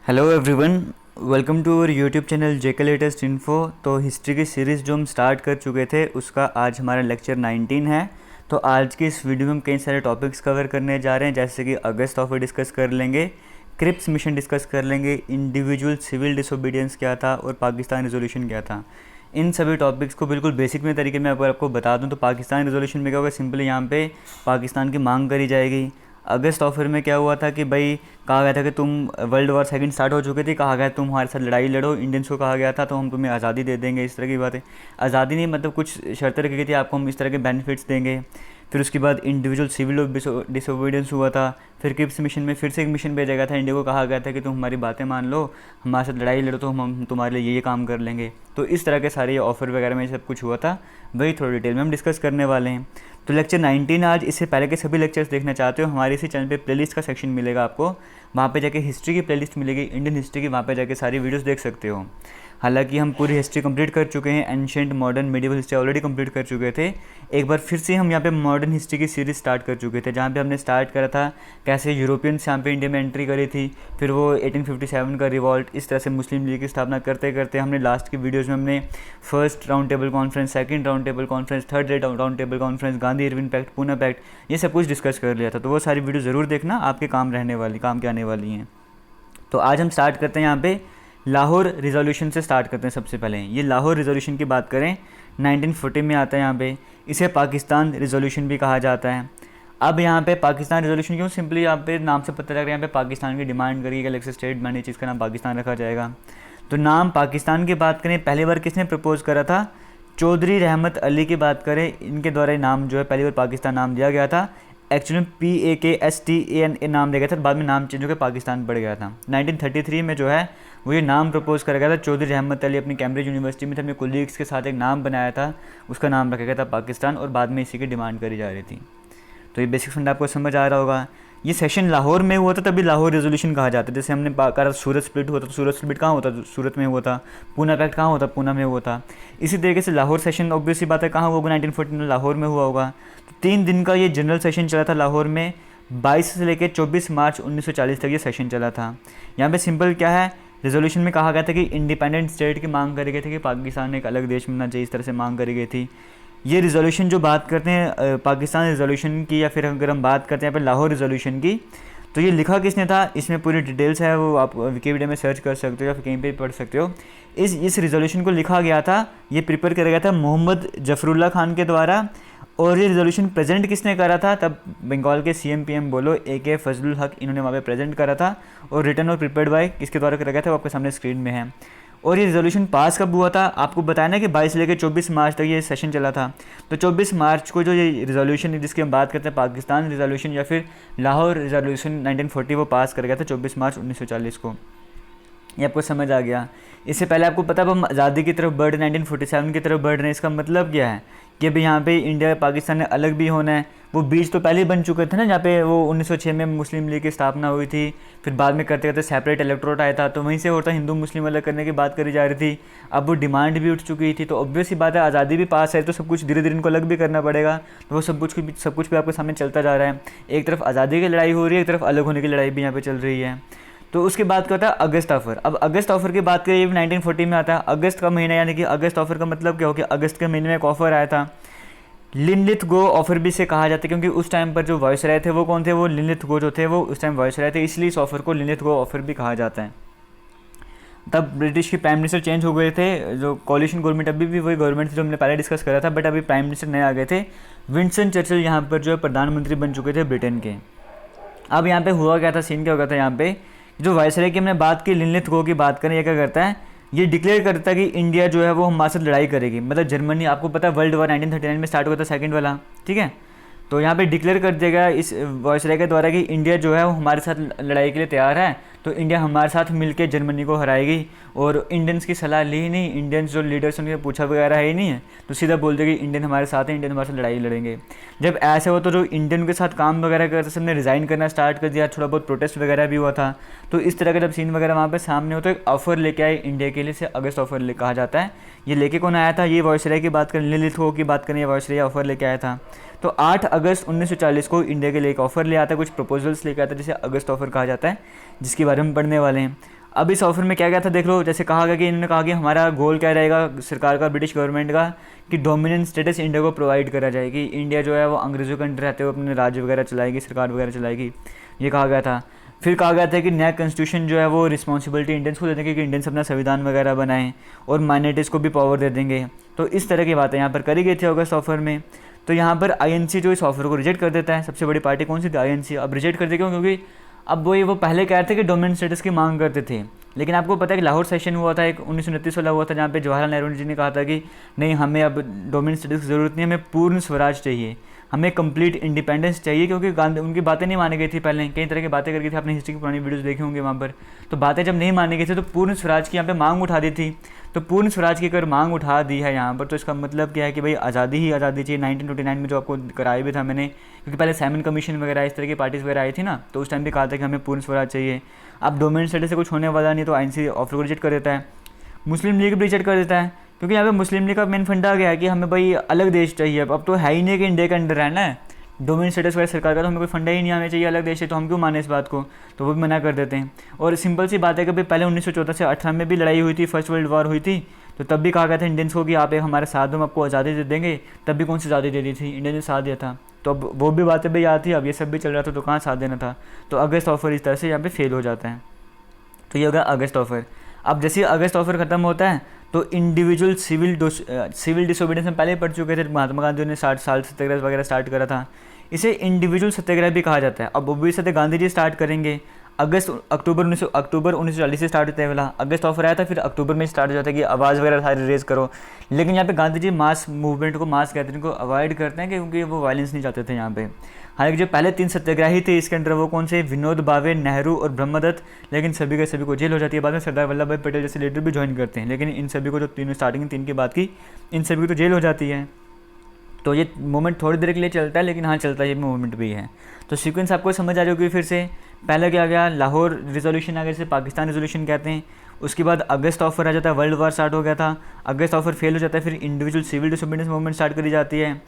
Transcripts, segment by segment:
Hello everyone, welcome to our YouTube channel JK latest info. तो history की series जो हम स्टार्ट कर चुके थे उसका आज हमारा लेक्चर 19 है। तो आज की इस वीडियो में हम कई सारे टॉपिक्स कवर करने जा रहे हैं, जैसे कि अगस्त ऑफर डिस्कस कर लेंगे, क्रिप्स मिशन डिस्कस कर लेंगे, इंडिविजुअल सिविल डिसोबीडियंस क्या था और पाकिस्तान रेजोल्यूशन क्या था। इन सभी टॉपिक्स को बिल्कुल बेसिक में तरीके में अगर आपको बता दूं तो पाकिस्तान रेजोल्यूशन में क्या होगा, सिंपली यहाँ पे पाकिस्तान की मांग करी जाएगी। अगस्त ऑफर में क्या हुआ था कि भाई कहा गया था कि तुम वर्ल्ड वॉर सेकंड स्टार्ट हो चुके थे, कहा गया तुम हमारे साथ लड़ाई लड़ो, इंडियंस को कहा गया था तो हम तुम्हें आज़ादी दे देंगे, इस तरह की बातें। आज़ादी नहीं, मतलब कुछ शर्तें रखी गई थी, आपको हम इस तरह के बेनिफिट्स देंगे। फिर उसके बाद इंडिविजुअल सिविल डिसोबीडियंस हुआ था। फिर क्रिप्स मिशन में फिर से एक मिशन भेजा गया था, इंडिया को कहा गया था कि तुम हमारी बातें मान लो, हमारे साथ लड़ाई लड़ो तो हम तुम्हारे लिए ये काम कर लेंगे। तो इस तरह के सारे ये ऑफ़र वगैरह में सब कुछ हुआ था, वही थोड़ी डिटेल में हम डिस्कस करने वाले हैं। तो लेक्चर 19 आज, इससे पहले के सभी लेक्चर्स देखना चाहते हो हमारे इसी चैनल पे प्लेलिस्ट का सेक्शन मिलेगा आपको, वहाँ पे जाके हिस्ट्री की प्लेलिस्ट मिलेगी, इंडियन हिस्ट्री की, वहाँ पे जाके सारी वीडियोस देख सकते हो। हालांकि हम पूरी हिस्ट्री कंप्लीट कर चुके हैं, ancient modern medieval history already complete कर चुके थे। एक बार फिर से हम यहाँ पे मॉडर्न हिस्ट्री की सीरीज़ स्टार्ट कर चुके थे, जहाँ पे हमने स्टार्ट करा था कैसे यूरोपियंस यहाँ पे इंडिया में एंट्री करी थी, फिर वो 1857 का रिवॉल्ट, इस तरह से मुस्लिम लीग की स्थापना करते करते हमने लास्ट की वीडियोज़ में हमने first round table conference, second round table conference, third round table conference, Gandhi Irwin pact, Poona pact, ये सब कुछ डिस्कस कर लिया था। तो वो सारी वीडियो ज़रूर देखना, आपके काम के आने वाली हैं। तो आज हम स्टार्ट करते हैं यहाँ पे लाहौर रिजोल्यूशन से स्टार्ट करते हैं। सबसे पहले ये लाहौर रिजोल्यूशन की बात करें, 1940 में आता है यहाँ पे। इसे पाकिस्तान रिजोल्यूशन भी कहा जाता है। अब यहाँ पे पाकिस्तान रिजोल्यूशन क्यों, सिंपली यहाँ पे नाम से पता लग रहा है यहाँ पे पाकिस्तान की डिमांड करी अलग से स्टेट बने, चीज़ का नाम पाकिस्तान रखा जाएगा। तो नाम पाकिस्तान की बात करें, पहली बार किसने प्रपोज़ करा था, चौधरी रहमत अली की बात करें, इनके द्वारा नाम जो है पहली बार पाकिस्तान नाम दिया गया था। एक्चुअली PAKSTAN नाम दिया गया था, बाद में नाम चेंज होकर पाकिस्तान बढ़ गया था। 1933 में जो है वो ये नाम प्रपोज करा गया था, चौधरी रहमत अली अपनी कैम्ब्रिज यूनिवर्सिटी में थे, अपने कोलीग्स के साथ एक नाम बनाया था, उसका नाम रखा गया था पाकिस्तान, और बाद में इसी की डिमांड करी जा रही थी। तो ये बेसिक फंड आपको समझ आ रहा होगा। ये सेशन लाहौर में हुआ था, तभी लाहौर रेजोल्यूशन कहा जाता है। जैसे हमने कहा सूरत स्प्लिट हुआ था, तो सूरत स्प्लिट कहाँ होता था, सूरत में हुआ था। पूना पैक्ट कहाँ होता, पूना में हुआ था। इसी तरीके से लाहौर सेशन ऑब्वियसली बात है कहाँ हुआ होगा, 1914 में लाहौर में हुआ होगा। तो 3 दिन का ये जनरल सेशन चला था लाहौर में, 22 से लेकर 24 मार्च 1940 तक ये सेशन चला था। यहाँ पे सिंपल क्या है, रेजोल्यूशन में कहा गया था कि इंडिपेंडेंट स्टेट की मांग करी गई थी कि पाकिस्तान एक अलग देश बनना चाहिए, इस तरह से मांग करी गई थी। ये रिजोल्यूशन जो बात करते हैं पाकिस्तान रिजोल्यूशन की, या फिर अगर हम बात करते हैं यहाँ पर लाहौर रिजोल्यूशन की, तो ये लिखा किसने था, इसमें पूरी डिटेल्स है, वो आप विकिपीडिया में सर्च कर सकते हो या फिर कहीं पे पढ़ सकते हो। इस रिजोल्यूशन को लिखा गया था, ये प्रिपेयर किया गया था मोहम्मद जफरुल्लाह खान के द्वारा। और ये रिजोल्यूशन प्रेजेंट किसने करा था, तब बंगाल के CM PM बोलो AK फजलुल हक, इन्होंने वहाँ पे प्रेजेंट करा था। और रिटर्न और प्रिपेयर्ड बाय किसके द्वारा करा गया था, वो आपके सामने स्क्रीन में है। और ये रिजोल्यूशन पास कब हुआ था, आपको बताया ना कि 22 से लेकर 24 मार्च तक ये सेशन चला था। तो 24 मार्च को जो ये रिजोल्यूशन जिसकी हम बात करते हैं पाकिस्तान रिजोल्यूशन या फिर लाहौर रिजोल्यूशन 1940, वो पास कर गया था 24 मार्च 1940 को। ये आपको समझ आ गया। इससे पहले आपको पता है अब हम आज़ादी की तरफ बढ़ रहे, 1947 की तरफ बढ़ रहे हैं। इसका मतलब क्या है कि अभी यहाँ पे इंडिया पाकिस्तान ने अलग भी होना है। वो बीच तो पहले ही बन चुके थे ना, जहाँ पे वो 1906 में मुस्लिम लीग की स्थापना हुई थी, फिर बाद में करते करते सेपरेट इलेक्टोरेट आया था, तो वहीं से होता हिंदू मुस्लिम अलग करने की बात करी जा रही थी। अब वो डिमांड भी उठ चुकी थी, तो ऑब्वियस ही बात है आज़ादी भी पास है, तो सब कुछ धीरे धीरे इनको अलग भी करना पड़ेगा। तो वो सब कुछ भी आपके सामने चलता जा रहा है। एक तरफ आज़ादी की लड़ाई हो रही है, एक तरफ अलग होने की लड़ाई भी यहाँ पर चल रही है। तो उसके बाद क्या होता है अगस्त ऑफर। अब अगस्त ऑफर की बात करें, 1940 में आता है अगस्त का महीना, यानी कि अगस्त ऑफर का मतलब क्या हो गया, अगस्त के महीने में एक ऑफर आया था, लिनलिथ गो ऑफर भी से कहा जाता है, क्योंकि उस टाइम पर जो वॉइसराय थे वो कौन थे, वो लिनलिथ गो जो थे वो उस टाइम वॉइसराय थे, इसलिए इस ऑफर को लिनलिथ गो ऑफर भी कहा जाता है। तब ब्रिटिश के प्राइम मिनिस्टर चेंज हो गए थे, जो कॉलिशन गवर्नमेंट अभी भी वही गवर्नमेंट थी जो हमने पहले डिस्कस करा था, बट अभी प्राइम मिनिस्टर नए आ गए थे। विंस्टन चर्चिल यहाँ पर जो है प्रधानमंत्री बन चुके थे ब्रिटेन के। अब यहाँ पे हुआ क्या था, सीन क्या हो गया था, यहाँ पे जो वायसराय की हमने बात की, लिनलिथ गो की बात करें, ये क्या करता है, ये डिक्लेयर करता है कि इंडिया जो है वो हमारे साथ लड़ाई करेगी। मतलब जर्मनी, आपको पता है वर्ल्ड वॉर 1939 में स्टार्ट हुआ था, सेकंड वाला, ठीक है। तो यहाँ पे डिक्लेयर कर देगा इस वायसराय के द्वारा कि इंडिया जो है वो हमारे साथ लड़ाई के लिए तैयार है, तो इंडिया हमारे साथ मिलकर जर्मनी को हराएगी। और इंडियंस की सलाह ली ही नहीं, इंडियंस जो लीडर्स उनके पूछा वगैरह है ही नहीं है, तो सीधा बोल देगी इंडियन हमारे साथ है, इंडियन हमारे साथ लड़ाई लड़ेंगे। जब ऐसा हुआ तो जो इंडियन के साथ काम वगैरह करते सबने रिज़ाइन करना स्टार्ट कर दिया, थोड़ा बहुत प्रोटेस्ट वगैरह भी हुआ था। तो इस तरह का जब सीन वगैरह वहाँ पर सामने हो तो एक ऑफर लेके आए इंडिया के लिए, इसे अगस्त ऑफर कहा जाता है। ये लेके कौन आया था, ये वायसराय की बात करें, लिनलिथ गो की बात करें, ये वायसराय ऑफर लेके आया था। तो 8 अगस्त 1940 को इंडिया के लिए एक ऑफर ले आता है, कुछ प्रपोजल्स लेकर आता है, जिसे अगस्त ऑफर कहा जाता है, जिसके बारे में पढ़ने वाले हैं। अब इस ऑफर में क्या क्या था देख लो। जैसे कहा गया कि इन्होंने कहा कि हमारा गोल क्या रहेगा सरकार का, ब्रिटिश गवर्नमेंट का, कि डोमिनेंट स्टेटस इंडिया को प्रोवाइड करा जाए, कि इंडिया जो है वो अंग्रेज़ों के अंडर रहते हुए अपने राज्य वगैरह चलाएगी, सरकार वगैरह चलाएगी, ये कहा गया था। फिर कहा गया था कि नया कॉन्स्टिट्यूशन जो है वो रिस्पॉन्सिबिलिटी इंडियंस को दे देंगे कि इंडियंस अपना संविधान वगैरह बनाएं और माइनॉरिटीज़ को भी पावर दे देंगे। तो इस तरह की बातें यहाँ पर करी गई थी अगस्त ऑफर में। तो यहाँ पर आईएनसी जो इस ऑफर को रिजेक्ट कर देता है, सबसे बड़ी पार्टी कौन सी थी, आईएनसी। अब रिजेक्ट कर दे क्यों, क्योंकि अब वो पहले कह रहे थे कि डोमिनेंट स्टेटस की मांग करते थे, लेकिन आपको पता है कि लाहौर सेशन हुआ था एक 1929 वाला हुआ था, जहाँ पे जवाहरलाल नेहरू जी ने कहा था कि नहीं, हमें अब डोमिनेंट स्टेटस की ज़रूरत नहीं, हमें पूर्ण स्वराज चाहिए, हमें कंप्लीट इंडिपेंडेंस चाहिए। क्योंकि गांधी उनकी बातें नहीं मानी गई थी, पहले कई तरह की बातें करके थे, आपने हिस्ट्री की पुरानी वीडियोस देखे होंगे वहाँ पर। तो बातें जब नहीं मानी गई थी तो पूर्ण स्वराज की यहाँ पे मांग उठा दी थी। तो पूर्ण स्वराज की अगर मांग उठा दी है यहाँ पर, तो इसका मतलब क्या है कि भाई आज़ादी ही आज़ादी चाहिए। 1929 में जो आपको कराया भी था मैंने, क्योंकि पहले साइमन कमीशन वगैरह इस तरह की पार्टीज वगैरह आई थी ना, तो उस टाइम भी कहा था कि हमें पूर्ण स्वराज चाहिए। अब डोमिनेंट स्टेटस से कुछ होने वाला नहीं, तो आईएनसी ऑफर को रिजेक्ट कर देता है। मुस्लिम लीग भी रिजेक्ट कर देता है, क्योंकि यहाँ पे मुस्लिम लीग का मेन फंडा गया है कि हमें भाई अलग देश चाहिए। अब तो है ही नहीं कि इंडिया के अंडर रहना है, डोमिनेंट स्टेटस वाली सरकार का, तो हमें कोई फंडा ही नहीं, हमें चाहिए अलग देश है, तो हम क्यों माने इस बात को। तो वो भी मना कर देते हैं। और सिंपल सी बात है कि भाई पहले 1914 से 18 में भी लड़ाई हुई थी, फर्स्ट वर्ल्ड वॉर हुई थी, तो तब भी कहा गया था इंडियंस को कि आप एक हमारे साथ हो, हम आपको आज़ादी दे देंगे। तब भी कौन सी आज़ादी दे दी थी, इंडिया ने साथ दिया था। तो अब वो भी बातें भी याद थी, अब ये सब भी चल रहा था, तो कहाँ साथ देना था। तो अगस्त ऑफर इस तरह से यहाँ पे फेल हो जाता है। तो ये होगा अगस्त ऑफर। अब जैसे ही अगस्त ऑफर खत्म होता है तो इंडिविजुअल सिविल डिसोबीडियंस में पहले ही पढ़ चुके थे, महात्मा गांधी ने 60 साल सत्याग्रह वगैरह स्टार्ट करा था। इसे इंडिविजुअल सत्याग्रह भी कहा जाता है। अब वो भी सत्य गांधी जी स्टार्ट करेंगे अक्टूबर 1940 से स्टार्ट होता है वाला। अगस्त ऑफर आया था, फिर अक्टूबर में स्टार्ट हो जाता है कि आवाज़ वगैरह सारी रेज करो। लेकिन यहाँ पे गांधी जी मास मूवमेंट को, मास गैदरिंग को अवॉइड करते हैं, क्योंकि वो वायलेंस नहीं चाहते थे यहाँ पे। हालांकि जो पहले 3 सत्याग्रही थे इसके अंदर, वो कौन से, विनोद भावे, नेहरू और ब्रह्मदत्त, लेकिन सभी के सभी को जेल हो जाती है। बाद में सरदार वल्लभ भाई पटेल जैसे लीडर भी ज्वाइन करते हैं, लेकिन इन सभी को, जो तीनों स्टार्टिंग 3 की बात की, इन सभी को तो जेल हो जाती है। तो ये मूवमेंट थोड़ी देर के लिए चलता है, लेकिन हाँ चलता है, ये मूवमेंट भी है। तो सीक्वेंस आपको समझ आ जाएगी। फिर से पहले क्या गया, लाहौर रिजोल्यूशन आ गया, जिसे पाकिस्तान रिजोल्यूशन कहते हैं। उसके बाद अगस्त ऑफर आ जाता है, वर्ल्ड वार स्टार्ट हो गया था। अगस्त ऑफर फेल हो जाता है, फिर individual civil disobedience movement start करी जाती है।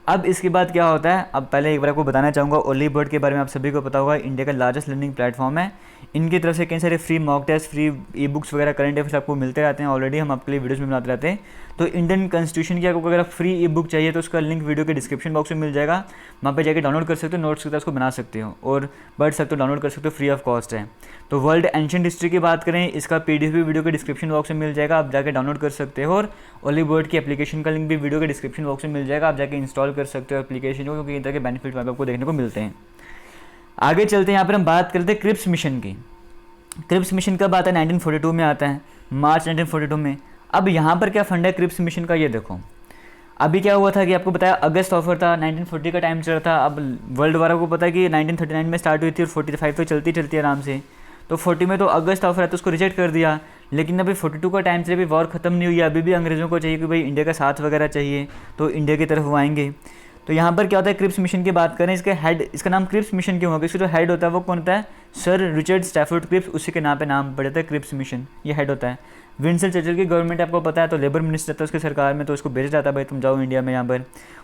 अब इसके बाद क्या होता है, अब पहले एक बार आपको बताना चाहूँगा, अर्ली बर्ड के बारे में आप सभी को पता होगा, इंडिया का लार्जेस्ट लर्निंग प्लेटफॉर्म है। इनकी तरफ से कई सारे free mock test, free e books वगैरह, करंट अफेयर्स आपको मिलते रहते हैं। ऑलरेडी हम आपके लिए वीडियोस में बनाते रहते हैं। तो इंडियन कॉन्स्टिट्यूशन की आपको अगर फ्री ई बुक चाहिए तो उसका लिंक वीडियो के डिस्क्रिप्शन बॉक्स में मिल जाएगा, वहाँ पे जाके डाउनलोड कर सकते हो, नोट्स की तरह उसको बना सकते हो और पढ़ सकते हो, डाउनलोड कर सकते हो, फ्री ऑफ कॉस्ट है। तो वर्ल्ड एंशिएंट हिस्ट्री की बात करें, इसका पीडीएफ भी वीडियो के डिस्क्रिप्शन बॉक्स में मिल जाएगा, आप जाके डाउनलोड कर सकते हो। और अर्ली बर्ड की एप्लीकेशन का लिंक भी वीडियो के डिस्क्रिप्शन बॉक्स में मिल जाएगा, आप जाके इंस्टॉल कर सकते हो एप्लीकेशन को, क्योंकि इन तरह के बेनिफिट आपको देखने को मिलते हैं। आगे चलते हैं, यहाँ पर हम बात करते हैं क्रिप्स मिशन की। क्रिप्स मिशन कब आता है, 1942 में आता है, मार्च 1942 में। अब यहाँ पर क्या फंड है क्रिप्स मिशन का, ये देखो। अभी क्या हुआ था कि आपको बताया अगस्त ऑफर था, 1940 का टाइम चल रहा था। अब वर्ल्ड वार को पता है कि 1939 में स्टार्ट हुई थी और 45 तो चलती चलती है आराम से। तो 40 में तो अगस्त ऑफर है, तो उसको रिजेक्ट कर दिया। लेकिन अभी 42 का टाइम से भी वॉर ख़त्म नहीं हुई है, अभी भी अंग्रेज़ों को चाहिए कि भाई इंडिया का साथ वगैरह चाहिए, तो इंडिया की तरफ वो आएंगे। तो यहाँ पर क्या होता है, क्रिप्स मिशन की बात करें, इसके हेड, इसका नाम क्रिप्स मिशन क्यों होगा, इसका जो हेड होता है वो कौन होता है, सर रिचर्ड स्टैफोर्ड क्रिप्स, उसी के नाम पे नाम पड़ जाता है क्रिप्स मिशन, ये हेड होता है। विंस्टन चर्चिल की गवर्नमेंट आपको पता है, तो लेबर मिनिस्टर था उसकी सरकार में, तो उसको भेजा जाता है भाई तुम जाओ इंडिया में। यहाँ पर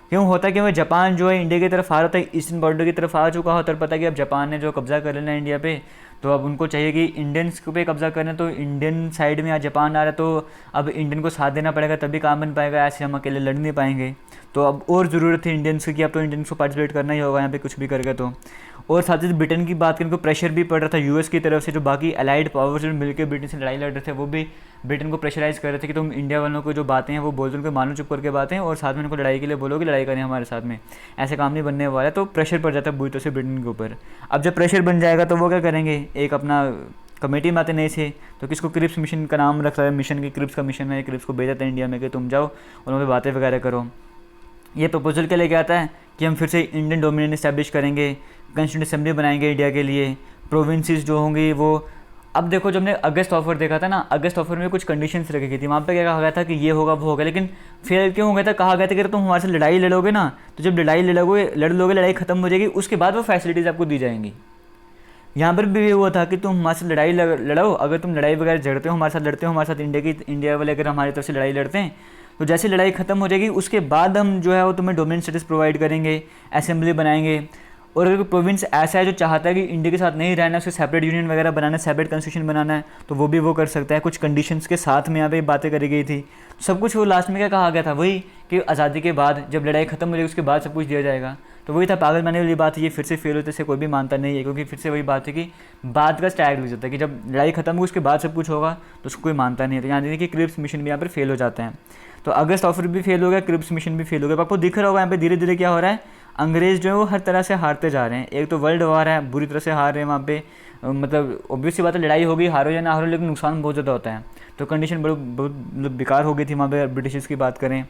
क्यों होता है, क्योंकि जापान जो है इंडिया की तरफ आ रहा था, ईस्टर्न बॉर्डर की तरफ आ चुका होता है, पता है कि अब जापान ने जो कब्जा कर लेना है इंडिया पे, तो अब उनको चाहिए कि इंडियंस पे कब्जा करें। तो इंडियन साइड में आज जापान आ रहा है, तो अब इंडियन को साथ देना पड़ेगा, तभी काम बन पाएगा, ऐसे हम अकेले लड़ नहीं पाएंगे। तो अब और ज़रूरत है इंडियंस की, अब तो इंडियंस को पार्टिसिपेट करना ही होगा यहाँ पे कुछ भी करके। तो और साथ ही ब्रिटेन की बात करें तो प्रेशर भी पड़ रहा था यूएस की तरफ से, जो बाकी अलाइड पावर्स मिलकर ब्रिटेन से लड़ाई लड़ रहे थे, वो भी ब्रिटेन को प्रेशराइज कर रहे थे कि तुम इंडिया वालों को जो बातें हैं वो बोल दो, उनको मानो चुप करके बातें, और साथ में उनको लड़ाई के लिए बोलो कि लड़ाई करें हमारे साथ में, ऐसे काम नहीं बनने वाला है। तो प्रेशर पड़ जाता है बुरी तरह से ब्रिटेन के ऊपर। अब जब प्रेशर बन जाएगा तो वो क्या करेंगे, एक अपना कमेटी में आते नहीं से, तो किसको क्रिप्स मिशन का नाम रखता है, मिशन की क्रिप्स का मिशन है, क्रिप्स को भेज देते हैं इंडिया में कि तुम जाओ और वहाँ पे बातें वगैरह करो। ये प्रपोजल के लिए क्या आता है कि हम फिर से इंडियन डोमिनियन इस्टेब्लिश करेंगे, कॉन्स्टिट्यूंट असेंबली बनाएंगे इंडिया के लिए, प्रोविंसेस जो होंगी वो। अब देखो जब हमने अगस्त ऑफर देखा था ना, अगस्त ऑफर में कुछ कंडीशंस रखी गई थी, वहाँ पे क्या कहा गया था कि ये होगा वो होगा, लेकिन फेल क्यों हो गया था, कहा गया था कि तुम हमारे से लड़ाई लड़ोगे ना, तो जब लड़ लोगे लड़ाई खत्म हो जाएगी, उसके बाद वो फैसिलिटीज़ आपको दी जाएंगी। यहाँ पर भी ये हुआ था कि तुम हमारे साथ लड़ाई लड़ो, अगर तुम लड़ाई वगैरह लड़ते हो हमारे साथ, लड़ते हो हमारे साथ, इंडिया वाले अगर हमारी तरफ से लड़ाई लड़ते हैं, तो जैसे लड़ाई खत्म हो जाएगी उसके बाद हम जो है वो तुम्हें डोमिनेंट स्टेटस प्रोवाइड करेंगे, असेंबली बनाएंगे। और अगर प्रोविंस ऐसा है जो चाहता है कि इंडिया के साथ नहीं रहना, उसके सेपरेट यूनियन वगैरह बनाना, सेपरेट कॉन्स्टिट्यूशन बनाना है, तो वो भी वो कर सकता है। कुछ कंडीशंस के साथ में यहाँ पे बातें करी गई थी। सब कुछ वो लास्ट में क्या कहा गया था, वही कि आज़ादी के बाद जब लड़ाई खत्म हो जाएगी उसके बाद सब कुछ दिया जाएगा। तो वही था, पागल मानने वाली बात है, ये फिर से फेल होते से कोई भी मानता नहीं है, क्योंकि फिर से वही बात है कि बाद का स्टैग हो जाता है कि जब लड़ाई खत्म हो उसके बाद सब कुछ होगा तो उसको कोई मानता नहीं है। तो यहाँ देखिए कि क्रिप्स मिशन भी यहाँ पर फेल हो जाते हैं। तो अगस्त ऑफर भी फेल हो गया, क्रिप्स मिशन भी फेल हो गया। आपको दिख रहा होगा यहाँ पे धीरे धीरे क्या हो रहा है, अंग्रेज़ जो है वो हर तरह से हारते जा रहे हैं। एक तो वर्ल्ड वॉर है, बुरी तरह से हार रहे हैं वहाँ पे, मतलब ऑब्वियस सी बात है, लड़ाई होगी, हारो या ना हारो, लेकिन नुकसान बहुत ज़्यादा होता है। तो कंडीशन बहुत बेकार हो गई थी वहाँ पे, ब्रिटिश की बात करें।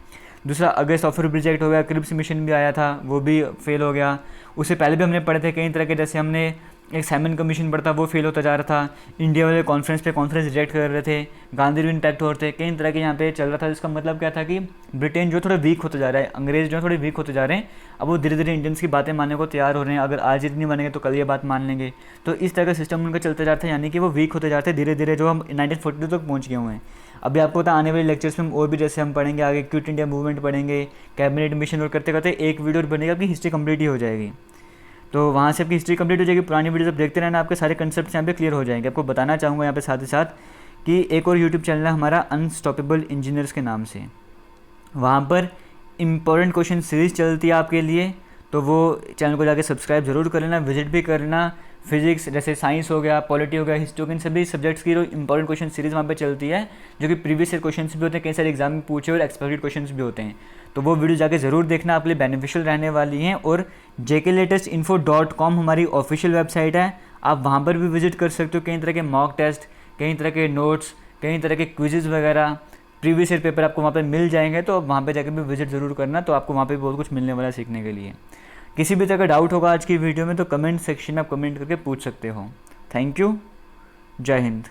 दूसरा, अगस्त ऑफर भी रिजेक्ट हो गया, क्रिप्स मिशन भी आया था, वो भी फेल हो गया। उससे पहले भी हमने पढ़े थे कई तरह के, जैसे हमने एक साइमन कमीशन पढ़ा था, वो फेल होता जा रहा था। इंडिया वाले कॉन्फ्रेंस रिजेक्ट कर रहे थे, गांधी भी इंटैक्ट हो रहे थे, कई तरह के यहाँ पे चल रहा था। जिसका मतलब क्या था कि ब्रिटेन जो थोड़ा वीक होता जा रहा है, अंग्रेज जो थोड़े वीक होते जा रहे हैं, अब वो धीरे धीरे इंडियंस की बातें मानने को तैयार हो रहे हैं। अगर आज इतनी मानेंगे तो कल ये बात मान लेंगे। तो इस तरह का सिस्टम उनका चलते जाता है, यानी कि वो वीक होते जाते हैं धीरे धीरे, जो हम 1942 तक पहुँच गए हुए हैं। अभी आपको पता, आने वाले लेक्चर्स में और भी जैसे हम पढ़ेंगे आगे, क्विट इंडिया मूवमेंट पढ़ेंगे, कैबिनेट मिशन, और करते करते एक वीडियो बनेगा, आपकी हिस्ट्री कंप्लीट ही हो जाएगी। तो वहाँ से आपकी हिस्ट्री कंप्लीट हो जाएगी। पुरानी वीडियो जब देखते रहना, आपके सारे कंसेप्ट यहाँ पे क्लियर हो जाएंगे। आपको बताना चाहूँगा यहाँ पे साथ ही साथ कि एक और यूट्यूब चैनल है हमारा अनस्टॉपेबल इंजीनियर्स के नाम से, वहाँ पर इम्पोर्टेंट क्वेश्चन सीरीज़ चलती है आपके लिए। तो वो चैनल को जाके सब्सक्राइब जरूर कर लेना, विजिट भी करना। फिजिक्स जैसे साइंस हो गया, पॉलिटी हो गया, हिस्ट्री हो गया, इन सभी सब्जेक्ट्स की जो इंपॉर्टेंट क्वेश्चन सीरीज़ वहाँ पे चलती है, जो कि प्रीवियस ईयर क्वेश्चंस भी होते हैं, कई सारे एग्जाम में पूछे और एक्सपेक्टेड क्वेश्चंस भी होते हैं। तो वो वीडियो जाके ज़रूर देखना, आपके लिए बेनिफिशियल रहने वाली हैं। और jklatestinfo.com हमारी ऑफिशियल वेबसाइट है, आप वहाँ पर भी विजिट कर सकते हो। कई तरह के मॉक टेस्ट, कई तरह के नोट्स, कई तरह के क्विजेज़ वगैरह, प्रीवियस ईयर पेपर आपको वहाँ पे मिल जाएंगे। तो वहाँ पे जाके भी विजिट ज़रूर करना, तो आपको वहाँ पे बहुत कुछ मिलने वाला है सीखने के लिए। किसी भी तरह का डाउट होगा आज की वीडियो में तो कमेंट सेक्शन में आप कमेंट करके पूछ सकते हो। थैंक यू, जय हिंद।